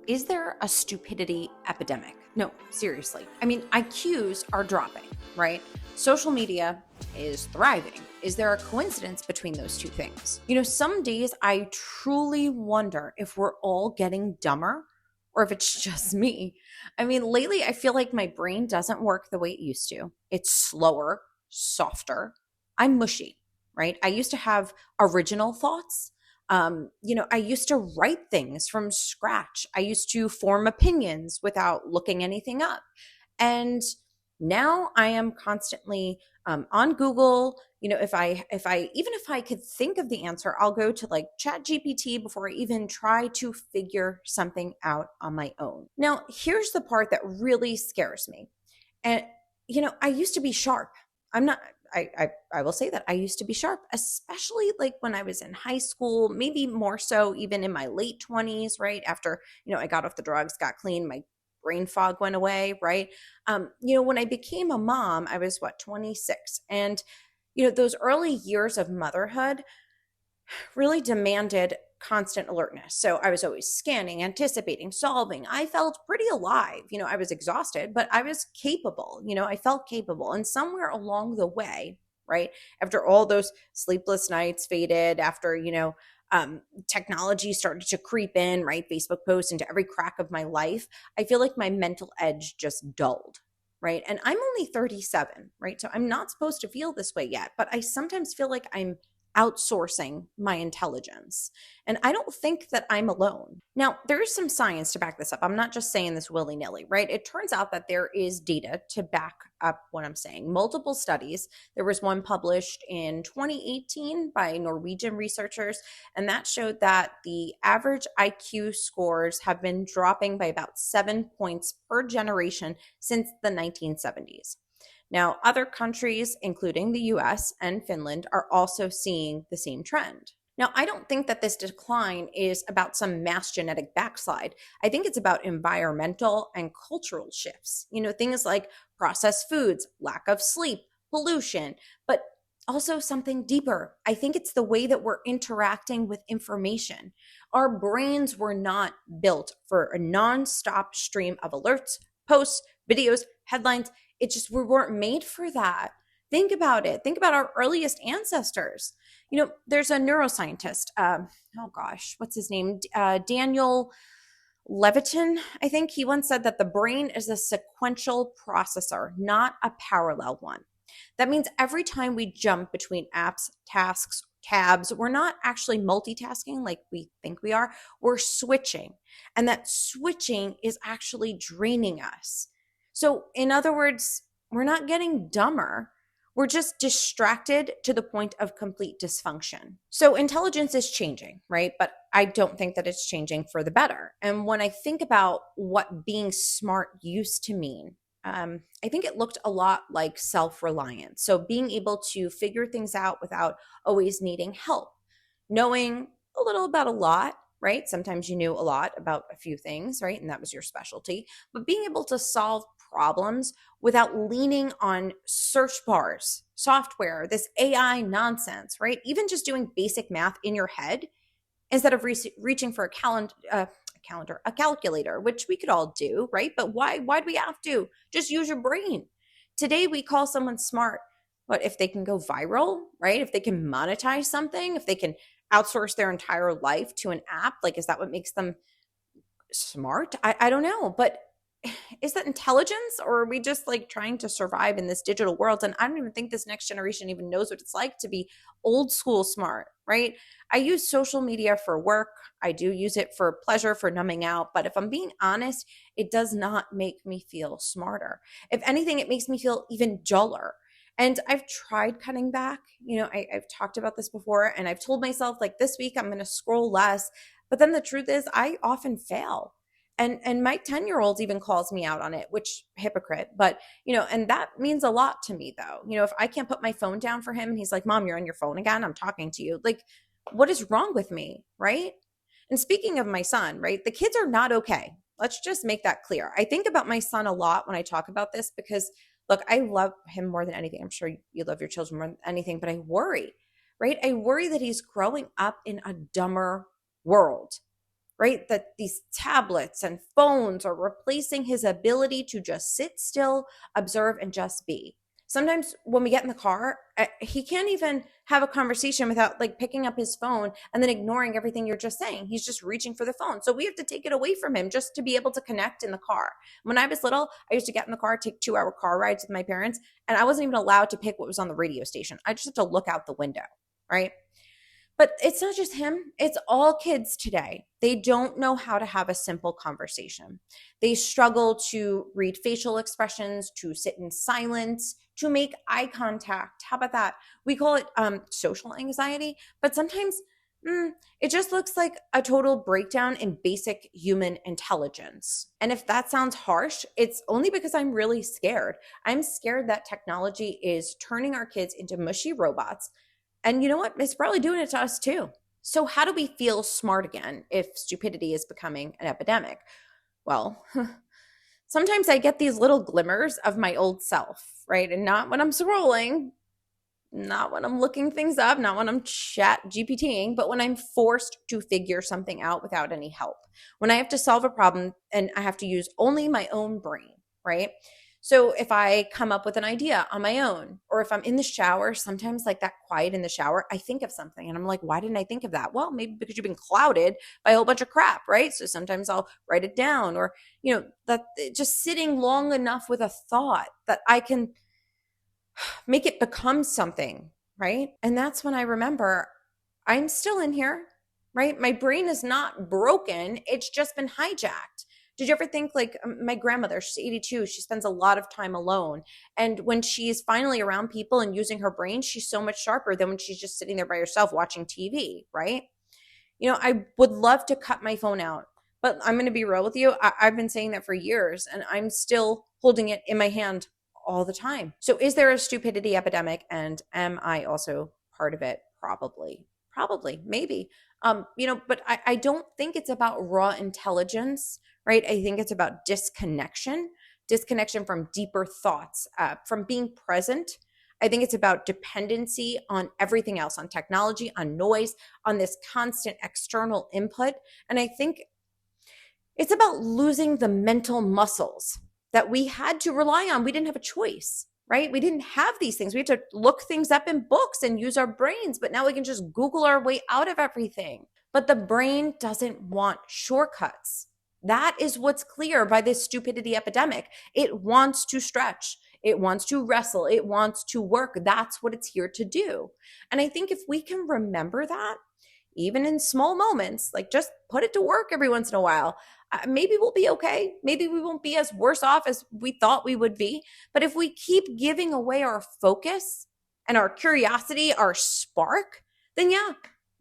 Is there a stupidity epidemic? No, seriously. I mean, IQs are dropping, right? Social media is thriving. Is there a coincidence between those two things? Some days I truly wonder if we're all getting dumber or if it's just me. I mean, lately I feel like my brain doesn't work the way it used to. It's slower, softer. I'm mushy, right? I used to have original thoughts. I used to write things from scratch. I used to form opinions without looking anything up. And now I am constantly on Google. If I could think of the answer, I'll go to like Chat GPT before I even try to figure something out on my own. Now, here's the part that really scares me. And I used to be sharp. I'm not I will say that I used to be sharp, especially like when I was in high school, maybe more so even in my late 20s, right? After, I got off the drugs, got clean, my brain fog went away, right? When I became a mom, I was 26. And those early years of motherhood really demanded constant alertness. So I was always scanning, anticipating, solving. I felt pretty alive. I was exhausted, but I was capable. I felt capable. And somewhere along the way, right, after all those sleepless nights faded, after, technology started to creep in, right, Facebook posts into every crack of my life, I feel like my mental edge just dulled. Right. And I'm only 37, right? So I'm not supposed to feel this way yet, but I sometimes feel like I'm outsourcing my intelligence. And I don't think that I'm alone. Now, there is some science to back this up. I'm not just saying this willy nilly, right? It turns out that there is data to back up what I'm saying. Multiple studies. There was one published in 2018 by Norwegian researchers, and that showed that the average IQ scores have been dropping by about 7 points per generation since the 1970s. Now, other countries, including the US and Finland, are also seeing the same trend. Now, I don't think that this decline is about some mass genetic backslide. I think it's about environmental and cultural shifts. Things like processed foods, lack of sleep, pollution, but also something deeper. I think it's the way that we're interacting with information. Our brains were not built for a nonstop stream of alerts, posts, videos, headlines. We weren't made for that. Think about it. Think about our earliest ancestors. There's a neuroscientist. Oh gosh, what's his name? Daniel Levitin, I think. He once said that the brain is a sequential processor, not a parallel one. That means every time we jump between apps, tasks, tabs, we're not actually multitasking like we think we are. We're switching. And that switching is actually draining us. So, in other words, we're not getting dumber. We're just distracted to the point of complete dysfunction. So, intelligence is changing, right? But I don't think that it's changing for the better. And when I think about what being smart used to mean, I think it looked a lot like self-reliance. So, being able to figure things out without always needing help, knowing a little about a lot, right? Sometimes you knew a lot about a few things, right? And that was your specialty. But being able to solve problems without leaning on search bars, software, this AI nonsense, right? Even just doing basic math in your head instead of reaching for a calculator, which we could all do, right? But why do we have to? Just use your brain. Today we call someone smart, what if they can go viral, right? If they can monetize something, if they can outsource their entire life to an app, like, is that what makes them smart? I don't know, but is that intelligence, or are we just like trying to survive in this digital world? And I don't even think this next generation even knows what it's like to be old school smart, right? I use social media for work. I do use it for pleasure, for numbing out. But if I'm being honest, it does not make me feel smarter. If anything, it makes me feel even duller. And I've tried cutting back. I've talked about this before, and I've told myself, like, this week I'm going to scroll less. But then the truth is, I often fail. And my 10-year-old even calls me out on it, which hypocrite. But, and that means a lot to me, though. If I can't put my phone down for him and he's like, Mom, you're on your phone again, I'm talking to you. Like, what is wrong with me, right? And speaking of my son, right, the kids are not okay. Let's just make that clear. I think about my son a lot when I talk about this because, look, I love him more than anything. I'm sure you love your children more than anything, but I worry, right? I worry that he's growing up in a dumber world. right? That these tablets and phones are replacing his ability to just sit still, observe, and just be. Sometimes when we get in the car, he can't even have a conversation without like picking up his phone and then ignoring everything you're just saying. He's just reaching for the phone. So we have to take it away from him just to be able to connect in the car. When I was little, I used to get in the car, take 2-hour car rides with my parents, and I wasn't even allowed to pick what was on the radio station. I just had to look out the window, right? But it's not just him, it's all kids today. They don't know how to have a simple conversation. They struggle to read facial expressions, to sit in silence, to make eye contact. How about that? We call it social anxiety, but sometimes it just looks like a total breakdown in basic human intelligence. And if that sounds harsh, it's only because I'm really scared. I'm scared that technology is turning our kids into mushy robots, and you know what? It's probably doing it to us too. So, how do we feel smart again if stupidity is becoming an epidemic? Well, sometimes I get these little glimmers of my old self, right? And not when I'm scrolling, not when I'm looking things up, not when I'm chat GPTing, but when I'm forced to figure something out without any help. When I have to solve a problem and I have to use only my own brain, right? So if I come up with an idea on my own, or if I'm in the shower, sometimes like that quiet in the shower, I think of something and I'm like, why didn't I think of that? Well, maybe because you've been clouded by a whole bunch of crap, right? So sometimes I'll write it down, or, that just sitting long enough with a thought that I can make it become something, right? And that's when I remember I'm still in here, right? My brain is not broken. It's just been hijacked. Did you ever think like my grandmother, she's 82, she spends a lot of time alone. And when she's finally around people and using her brain, she's so much sharper than when she's just sitting there by herself watching TV, right? I would love to cut my phone out, but I'm going to be real with you. I've been saying that for years and I'm still holding it in my hand all the time. So is there a stupidity epidemic? And am I also part of it? Probably, maybe. But I don't think it's about raw intelligence, right? I think it's about disconnection from deeper thoughts, from being present. I think it's about dependency on everything else, on technology, on noise, on this constant external input. And I think it's about losing the mental muscles that we had to rely on. We didn't have a choice, right? We didn't have these things. We had to look things up in books and use our brains, but now we can just Google our way out of everything. But the brain doesn't want shortcuts. That is what's clear by this stupidity epidemic. It wants to stretch. It wants to wrestle. It wants to work. That's what it's here to do. And I think if we can remember that, even in small moments, like just put it to work every once in a while, maybe we'll be okay. Maybe we won't be as worse off as we thought we would be. But if we keep giving away our focus and our curiosity, our spark, then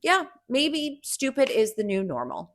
yeah, maybe stupid is the new normal.